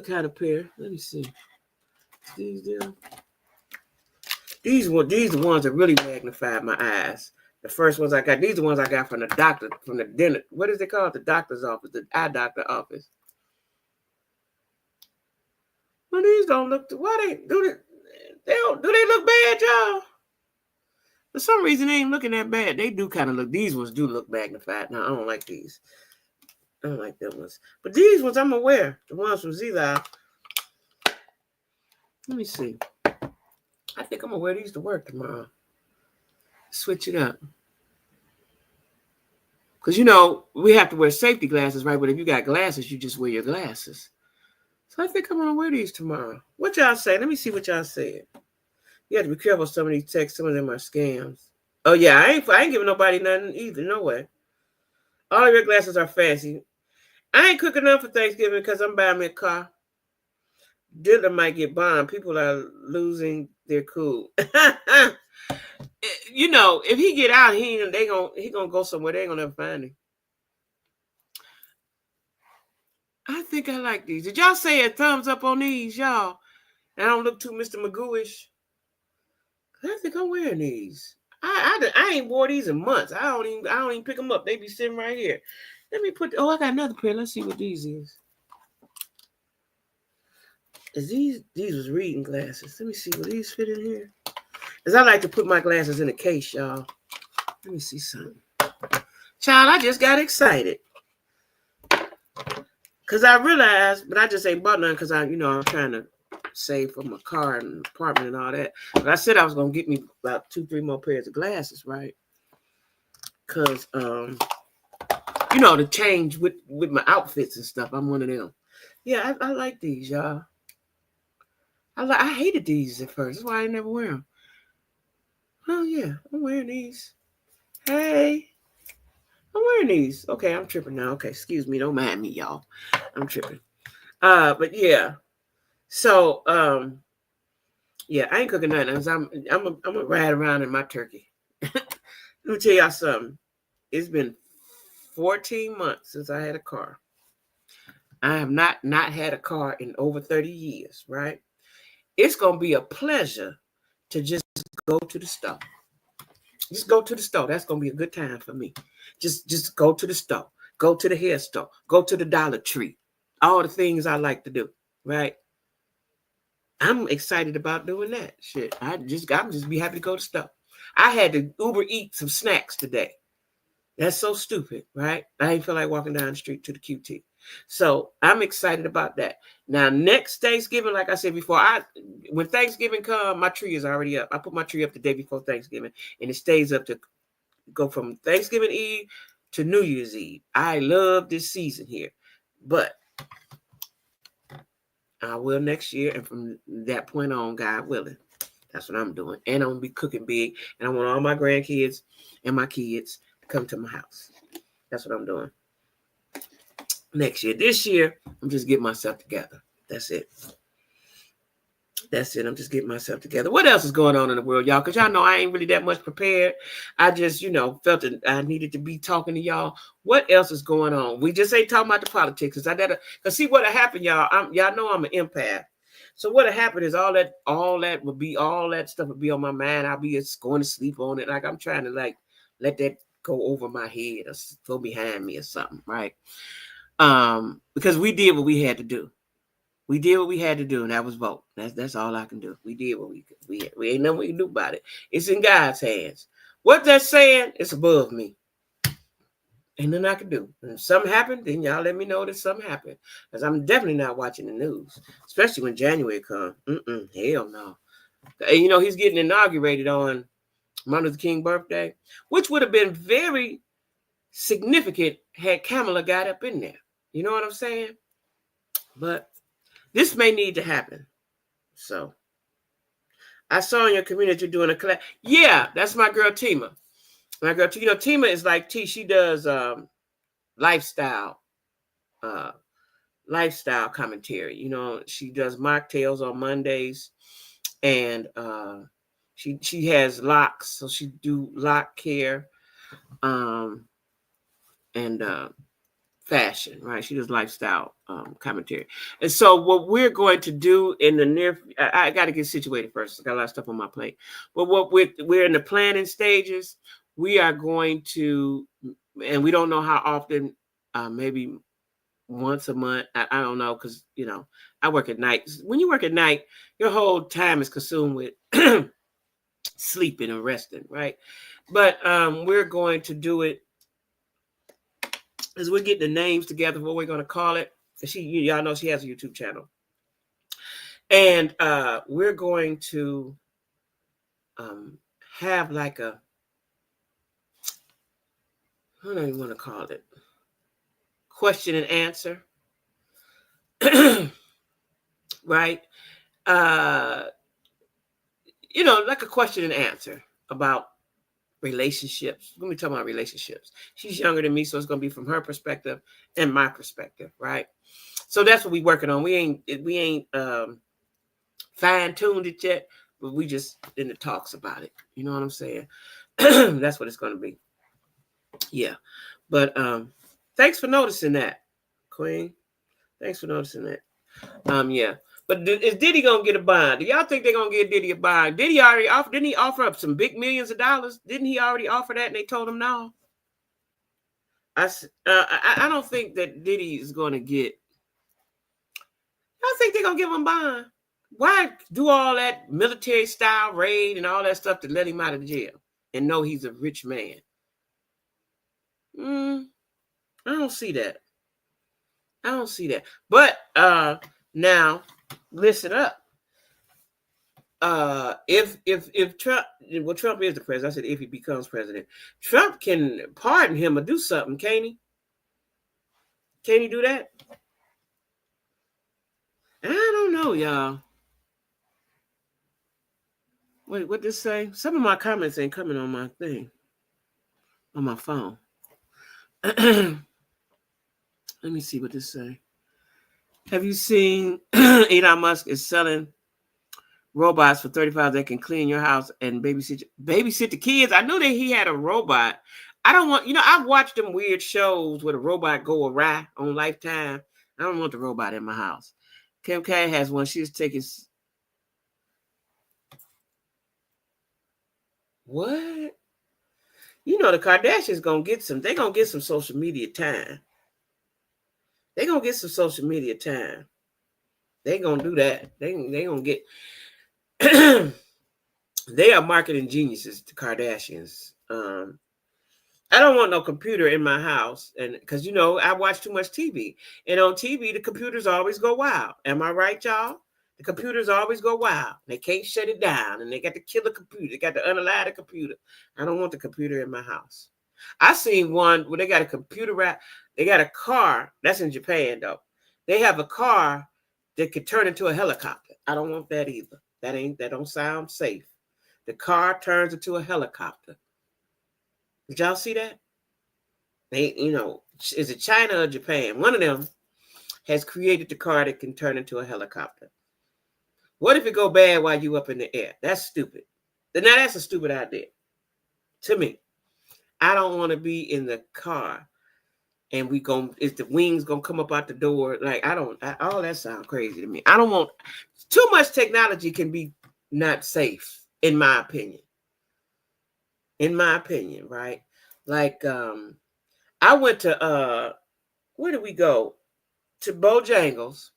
kind of pair. Let me see. These the ones that really magnified my eyes. The first ones I got, these are the ones I got from the doctor, from the dentist. What is it called? The doctor's office, the eye doctor office. Well, these don't look. Why do they look bad, y'all? For some reason, they ain't looking that bad. They do kind of look. These ones do look magnified. Now I don't like these. I don't like them ones. But these ones I'm gonna wear. The ones from Z-Lyle. Let me see. I think I'm gonna wear these to work tomorrow. Switch it up. Because, we have to wear safety glasses, right? But if you got glasses, you just wear your glasses. So I think I'm going to wear these tomorrow. What y'all say? Let me see what y'all said. You have to be careful with some of these texts. Some of them are scams. Oh, yeah. I ain't giving nobody nothing either. No way. All of your glasses are fancy. I ain't cooking up for Thanksgiving because I'm buying me a car. Dylan might get bombed. People are losing their cool. If he get out, he gonna go somewhere. They ain't gonna never find him. I think I like these. Did y'all say a thumbs up on these, y'all? I don't look too Mr. Magoo-ish. I think I'm wearing these. I ain't wore these in months. I don't even pick them up. They be sitting right here. Let me put. Oh, I got another pair. Let's see what these is. These was reading glasses? Let me see. Will these fit in here? Cause I like to put my glasses in a case, y'all. Let me see something. Child, I just got excited. Cause I realized, but I just ain't bought none because I'm trying to save for my car and apartment and all that. But I said I was gonna get me about 2-3 more pairs of glasses, right? Cause to change with my outfits and stuff. I'm one of them. Yeah, I like these, y'all. I hated these at first. That's why I never wear them. Oh yeah, I'm wearing these. Hey, I'm wearing these. Okay, I'm tripping now. Okay, excuse me. Don't mind me, y'all. I'm tripping. But yeah. So yeah, I ain't cooking nothing. I'm gonna ride around in my turkey. Let me tell y'all something. It's been 14 months since I had a car. I have not had a car in over 30 years, right? It's gonna be a pleasure to just go to the store. Just go to the store. That's gonna be a good time for me. Just go to the store. Go to the hair store. Go to the Dollar Tree. All the things I like to do, right? I'm excited about doing that. Shit. I'm just be happy to go to stuff. I had to Uber eat some snacks today. That's so stupid, right? I ain't feel like walking down the street to the QT. So I'm excited about that. Now, next Thanksgiving, like I said before, when Thanksgiving comes, my tree is already up. I put my tree up the day before Thanksgiving, and it stays up to go from Thanksgiving Eve to New Year's Eve. I love this season here, but I will next year, and from that point on, God willing, that's what I'm doing. And I'm gonna be cooking big, and I want all my grandkids and my kids to come to my house. That's what I'm doing next year. This year, I'm just getting myself together. That's it. That's it. I'm just getting myself together. What else is going on in the world, y'all? Because y'all know I ain't really that much prepared. I just, felt that I needed to be talking to y'all. What else is going on? We just ain't talking about the politics. Because see what happened, y'all. Y'all know I'm an empath. So what happened is all that stuff would be on my mind. I'll be just going to sleep on it. Like I'm trying to let that go over my head or go behind me or something, right? Because we did what we had to do. We did what we had to do, and that was vote. That's all I can do. We did what we ain't nothing we can do about it. It's in God's hands. What that's saying, it's above me. Ain't nothing I can do. And if something happened, then y'all let me know that something happened. Because I'm definitely not watching the news, especially when January comes. Hell no. And he's getting inaugurated on Martin Luther King birthday, which would have been very significant had Kamala got up in there. You know what I'm saying? But this may need to happen. So I saw in your community you're doing a class. Yeah, that's my girl Tima. My girl, Tima is like T. She does lifestyle commentary. She does mocktails on Mondays, and she has locks, so she do lock care, and fashion, right? She does lifestyle commentary. And so what we're going to do in the I got to get situated first. I got a lot of stuff on my plate. But what we're in the planning stages. We are going to, and we don't know how often, maybe once a month. I don't know, because, I work at night. When you work at night, your whole time is consumed with sleeping and resting, right? But we're going to do it as we're getting the names together, what we're going to call it. Y'all know she has a YouTube channel. And we're going to have like I don't even want to call it question and answer. Right? Like a question and answer about relationships. Let me talk about relationships. She's younger than me, so it's going to be from her perspective and my perspective, right? So that's what we're working on. We ain't fine-tuned it yet, but we just in the talks about it. You know what I'm saying? That's what it's going to be. Yeah. But thanks for noticing that, Queen. Thanks for noticing that. Yeah. But is Diddy gonna get a bond? Do y'all think they're gonna get Diddy a bond? Diddy already offer? Didn't he offer up some big millions of dollars? Didn't he already offer that? And they told him no. I don't think that Diddy is gonna get. I think they're gonna give him a bond. Why do all that military style raid and all that stuff to let him out of jail and know he's a rich man? I don't see that. I don't see that. But now, listen up. If Trump, well, Trump is the president. I said if he becomes president, Trump can pardon him or do something, can't he? Can he do that? I don't know, y'all. Wait, what this say? Some of my comments ain't coming on my thing, on my phone. Let me see what this say. Have you seen Elon Musk is selling robots for $35 that can clean your house and babysit the kids? I knew that he had a robot. I don't want, I've watched them weird shows where the robot go awry on Lifetime. I don't want the robot in my house. Kim K has one. She's taking. What? The Kardashians gonna get some. They're gonna get some social media time. They're gonna get some social media time. They gonna do that. They gonna get. They are marketing geniuses, the Kardashians. I don't want no computer in my house, and because I watch too much TV, and on TV the computers always go wild. Am I right, y'all? The computers always go wild. They can't shut it down, and they got to kill the computer. They got to unalive the computer. I don't want the computer in my house. I seen one where they got a computer wrap. They got a car. That's in Japan, though. They have a car that could turn into a helicopter. I don't want that either. That don't sound safe. The car turns into a helicopter. Did y'all see that? They, is it China or Japan? One of them has created the car that can turn into a helicopter. What if it go bad while you up in the air? That's stupid. Now that's a stupid idea to me. I don't want to be in the car and is the wings gonna come up out the door? Like all that sounds crazy to me. I don't want too much technology can be not safe, in my opinion. In my opinion, right? Like I went to where did we go? To Bojangles.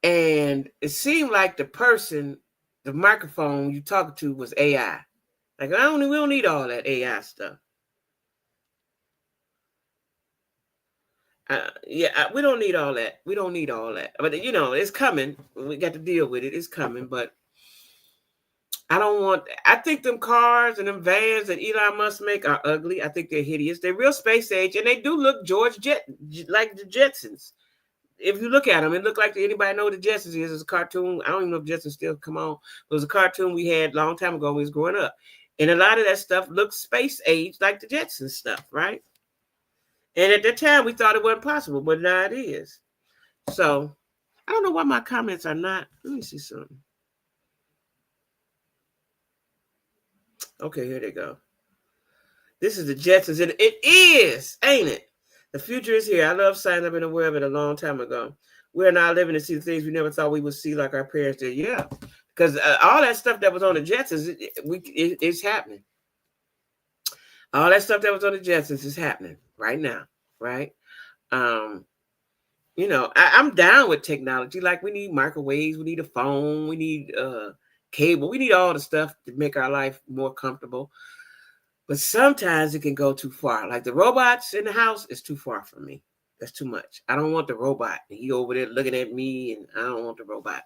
And it seemed like the microphone you talking to was AI. Like we don't need all that AI stuff. We don't need all that. We don't need all that. But it's coming. We got to deal with it. It's coming. But I think them cars and them vans that Elon Musk make are ugly. I think they're hideous. They're real space age, and they do look like the Jetsons. If you look at them, it look like anybody know what the Jetsons is. It's a cartoon. I don't even know if Jetsons still come on. It was a cartoon we had a long time ago when we was growing up. And a lot of that stuff looks space age like the Jetsons stuff, right? And at that time, we thought it wasn't possible, but now it is. So, I don't know why my comments are not. Let me see something. Okay, here they go. This is the Jetsons. And it is, ain't it? The future is here. I love signing up and aware of it a long time ago. We're now living to see the things we never thought we would see like our parents did. Yeah, because all that stuff that was on the Jetsons, it's happening. All that stuff that was on the Jetsons is happening right now, right? I'm down with technology. Like we need microwaves, we need a phone, we need cable, we need all the stuff to make our life more comfortable. But sometimes it can go too far. Like the robots in the house is too far for me. That's too much. I don't want the robot. He over there looking at me, and I don't want the robot.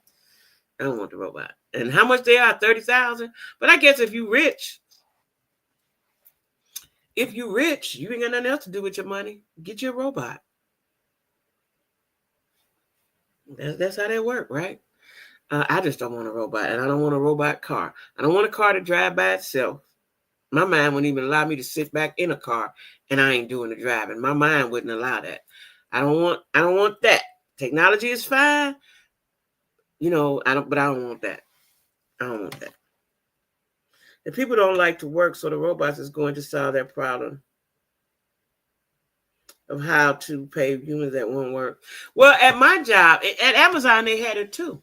I don't want the robot. And how much they are? 30,000. But I guess if you rich, you ain't got nothing else to do with your money. Get your robot. That's how that work, right? I just don't want a robot, and I don't want a robot car. I don't want a car to drive by itself. My mind wouldn't even allow me to sit back in a car, and I ain't doing the driving. My mind wouldn't allow that. I don't want that. Technology is fine, but I don't want that. I don't want that. The people don't like to work, so the robots is going to solve that problem. of how to pay humans that won't work. Well, at my job, at Amazon, they had it too.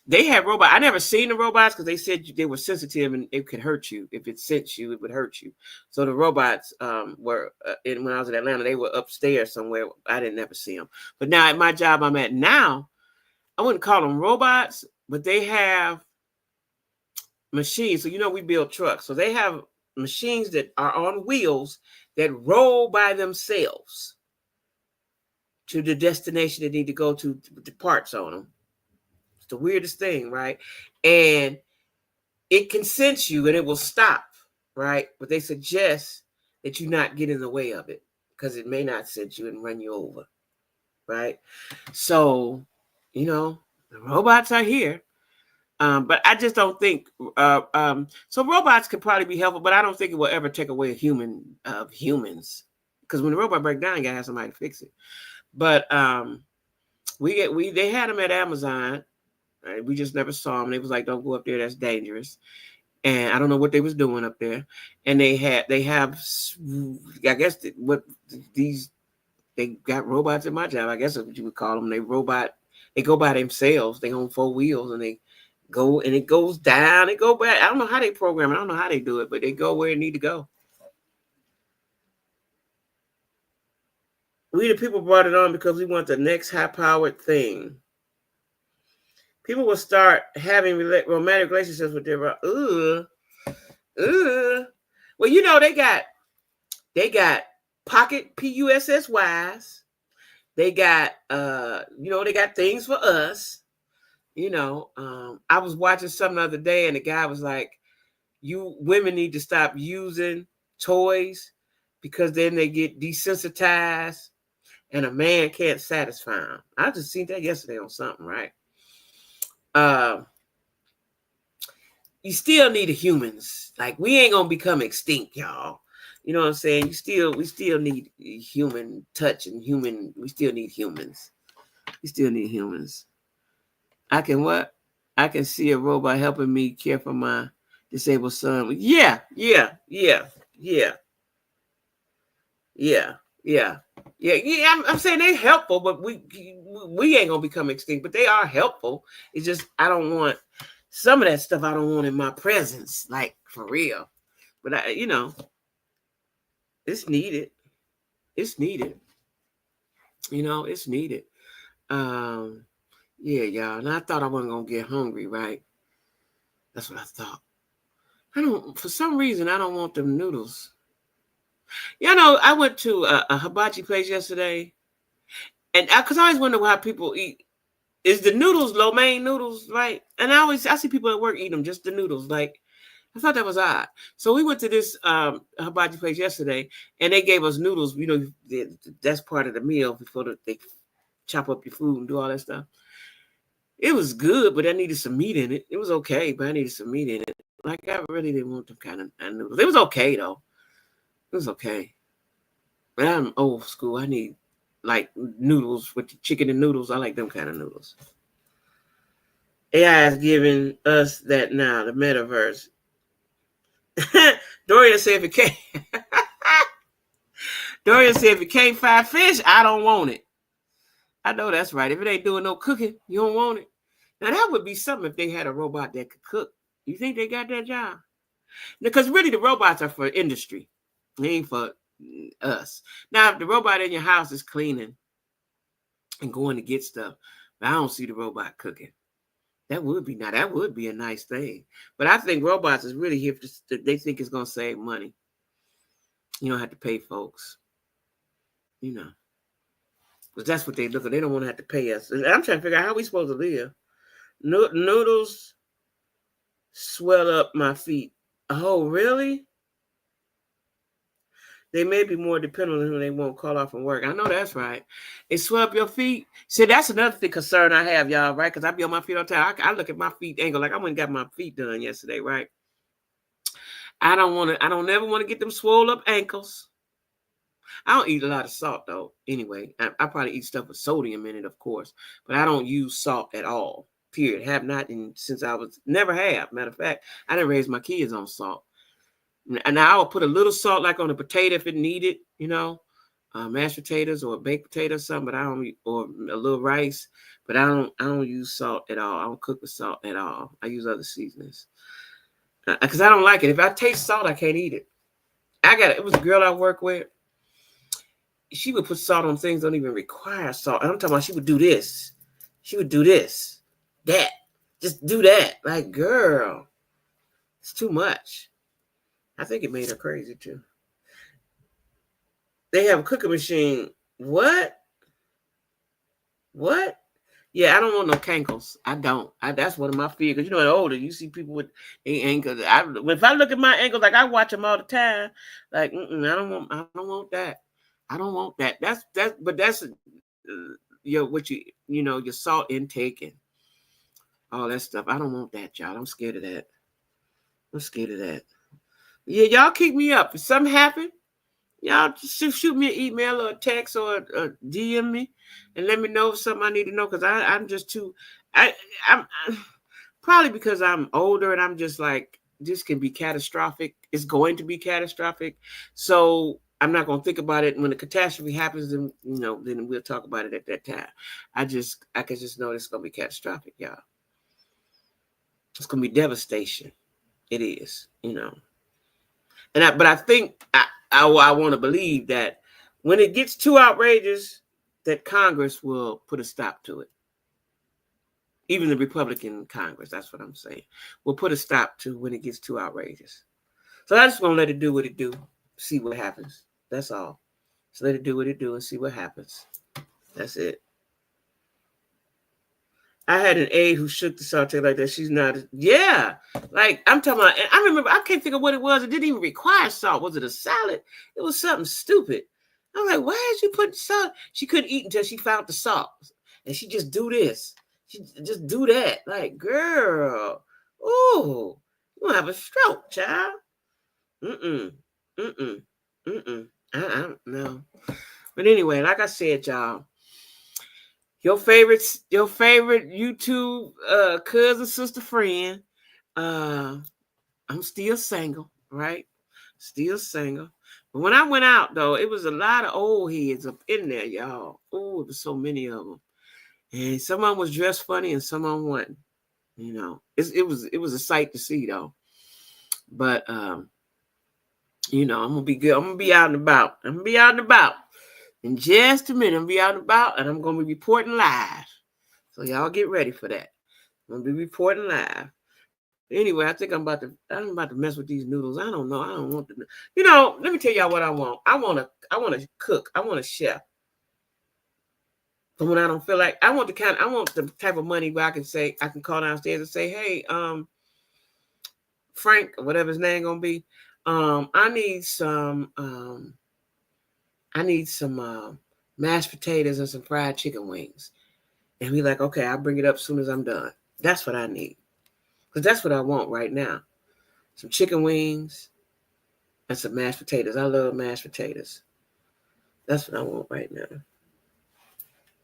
They had robots. I never seen the robots because they said they were sensitive and it could hurt you. If it sensed you, it would hurt you. So the robots were, when I was in Atlanta, they were upstairs somewhere. I didn't ever see them. But now at my job I'm at now, I wouldn't call them robots, but they have machines. So, we build trucks. So they have machines that are on wheels that roll by themselves to the destination they need to go to with the parts on them. It's the weirdest thing, right? And it can sense you and it will stop, right? But they suggest that you not get in the way of it because it may not sense you and run you over, right? So, the robots are here. But I just don't think so. Robots could probably be helpful, but I don't think it will ever take away humans. Because when the robot breaks down, you gotta have somebody to fix it. But they had them at Amazon. Right? We just never saw them. They was like, "Don't go up there. That's dangerous." And I don't know what they was doing up there. And they have, I guess they got robots in my job. I guess that's what you would call them. They go by themselves. They on 4 wheels and they go and it goes down. It go back. I don't know how they program it. I don't know how they do it, but they go where it need to go. We the people brought it on because we want the next high-powered thing. People will start having romantic relationships with their well, they got pocket PUSSYs. They got they got things for us. I was watching something the other day and the guy was like, you women need to stop using toys because then they get desensitized and a man can't satisfy them. I just seen that yesterday on something, right? You still need humans. Like, we ain't gonna become extinct, y'all. You know what I'm saying? We still need human touch and we still need humans. We still need humans. I can see a robot helping me care for my disabled son. Yeah. I'm saying they're helpful, but we ain't gonna become extinct. But they are helpful. It's just I don't want some of that stuff. I don't want in my presence, like for real. But it's needed. It's needed. It's needed. Yeah, y'all. And I thought I wasn't gonna get hungry, right? That's what I thought. For some reason, I don't want them noodles. I went to a hibachi place yesterday, and because I always wonder how people eat. Is the noodles lo mein noodles, right? And I see people at work eating them, just the noodles. Like, I thought that was odd. So we went to this hibachi place yesterday, and they gave us noodles. That's part of the meal before they chop up your food and do all that stuff. It was good, but I needed some meat in it. It was okay, but I needed some meat in it. Like, I really didn't want them kind of noodles. It was okay, though. It was okay. But I'm old school. I need, like, noodles with the chicken and noodles. I like them kind of noodles. AI is giving us that now, the metaverse. Dorian said if it can't... Dorian said if it can't fry fish, I don't want it. I know that's right. If it ain't doing no cooking, you don't want it. Now, that would be something if they had a robot that could cook. You think they got that job? Because really, the robots are for industry. They ain't for us. Now, if the robot in your house is cleaning and going to get stuff, but I don't see the robot cooking. That would be a nice thing. But I think robots is really here they think it's going to save money. You don't have to pay folks. Because that's what they look at. They don't want to have to pay us. And I'm trying to figure out how we supposed to live. Noodles swell up my feet. Oh, really? They may be more dependent on who they won't call off from work. I know that's right. It swell up your feet. See, that's another concern I have, y'all, right? Because I be on my feet all the time. I look at my feet angle like I went and got my feet done yesterday, right? I don't ever want to get them swole up ankles. I don't eat a lot of salt, though. Anyway, I probably eat stuff with sodium in it, of course. But I don't use salt at all, period. Have not since I never have. Matter of fact, I didn't raise my kids on salt. And I will put a little salt like on a potato if it needed, mashed potatoes or baked potato or something, but I don't, or a little rice, but I don't use salt at all. I don't cook with salt at all. I use other seasonings because I don't like it. If I taste salt, I can't eat it. It was a girl I work with. She would put salt on things that don't even require salt. And I'm talking about she would do this. She would do this, that. Just do that. Like, girl, it's too much. I think it made her crazy too. They have a cooking machine. What? What? Yeah, I don't want no cankles. I don't. That's one of my fears. Because older, you see people with ankles. If I look at my ankles, like I watch them all the time. Like, I don't want that. I don't want that. But that's your salt intake and all that stuff. I don't want that, y'all. I'm scared of that. I'm scared of that. Yeah, y'all keep me up. If something happen, y'all just shoot me an email or a text or a DM me and let me know if something I need to know, because I'm just too I'm probably because I'm older and I'm just like, this can be catastrophic. It's going to be catastrophic. So I'm not going to think about it. When the catastrophe happens, then then we'll talk about it at that time. I can just know it's going to be catastrophic, y'all. It's going to be devastation. It is, but I think I want to believe that when it gets too outrageous, that Congress will put a stop to it. Even the Republican Congress, that's what I'm saying, will put a stop to when it gets too outrageous. So I just want to let it do what it do, see what happens. That's all. Just let it do what it do and see what happens. That's it. I had an aide who shook the saute like that. She's not, yeah. Like, I'm talking about, and I remember, I can't think of what it was. It didn't even require salt. Was it a salad? It was something stupid. I'm like, why did you put salt? She couldn't eat until she found the salt. And she just do this. She just do that. Like, girl, oh, you gonna have a stroke, child. Mm-mm. No. But anyway, like I said, y'all, your favorite YouTube cousin, sister, friend. I'm still single, right? Still single. But when I went out, though, it was a lot of old heads up in there, y'all. Oh, there's so many of them. And someone was dressed funny and someone wasn't. It was a sight to see, though. But I'm gonna be good. I'm gonna be out and about. In just a minute, I'm gonna be out and about, and I'm gonna be reporting live. So y'all get ready for that. I'm gonna be reporting live. Anyway, I think I'm about to mess with these noodles. I don't know. I don't want to. Let me tell y'all what I want. I want to cook. I want a chef. But when I don't feel like, I want the type of money where I can call downstairs and say, hey, Frank, or whatever his name gonna be, I need some mashed potatoes and some fried chicken wings. And be like, okay, I'll bring it up as soon as I'm done. That's what I need. Because that's what I want right now. Some chicken wings and some mashed potatoes. I love mashed potatoes. That's what I want right now.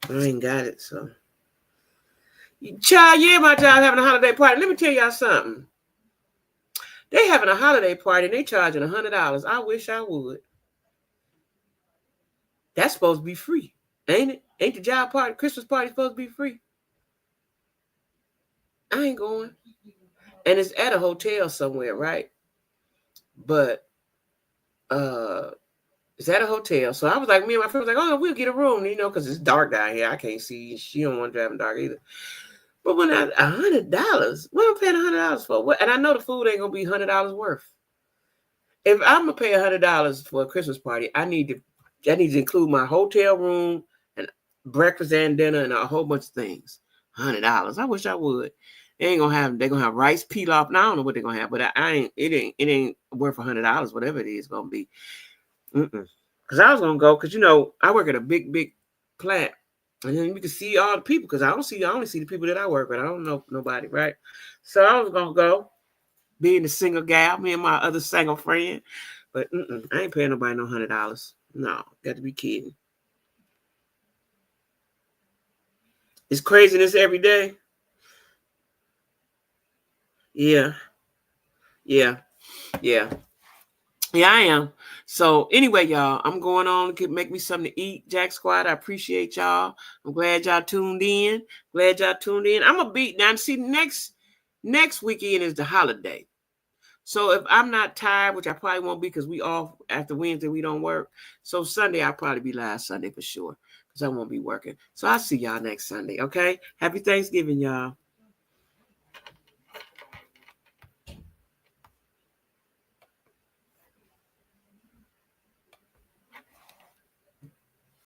I ain't got it, so. Child, yeah, my child having a holiday party. Let me tell y'all something. They having a holiday party and they charging $100. I wish I would. That's supposed to be free, ain't it? Ain't the job party, Christmas party supposed to be free? I ain't going. And it's at a hotel somewhere, right? But it's at a hotel. So I was like, me and my friend was like, oh, we'll get a room, because it's dark down here. I can't see. She don't want to drive in dark either. But when $100, what am I paying $100 for? What? And I know the food ain't gonna be $100 worth. If I'm gonna pay $100 for a Christmas party, I need to include my hotel room and breakfast and dinner and a whole bunch of things. $100. I wish I would. They're gonna have rice pilaf. Now I don't know what they're gonna have, but it ain't worth $100, whatever it is gonna be. Because I was gonna go, because I work at a big plant, and then we can see all the people, because I only see the people that I work with. I don't know nobody, right? So I was gonna go, being the single gal, me and my other single friend, but I ain't paying nobody no $100. No, got to be kidding. It's craziness every day. Yeah. Yeah, I am. So anyway, y'all, I'm going on to make me something to eat. Jack Squad, I appreciate y'all. I'm glad y'all tuned in. Glad y'all tuned in. I'm gonna be now. See, next weekend is the holiday. So if I'm not tired, which I probably won't be because we off after Wednesday, we don't work. So Sunday I'll probably be live Sunday for sure because I won't be working. So I'll see y'all next Sunday. Okay. Happy Thanksgiving, y'all.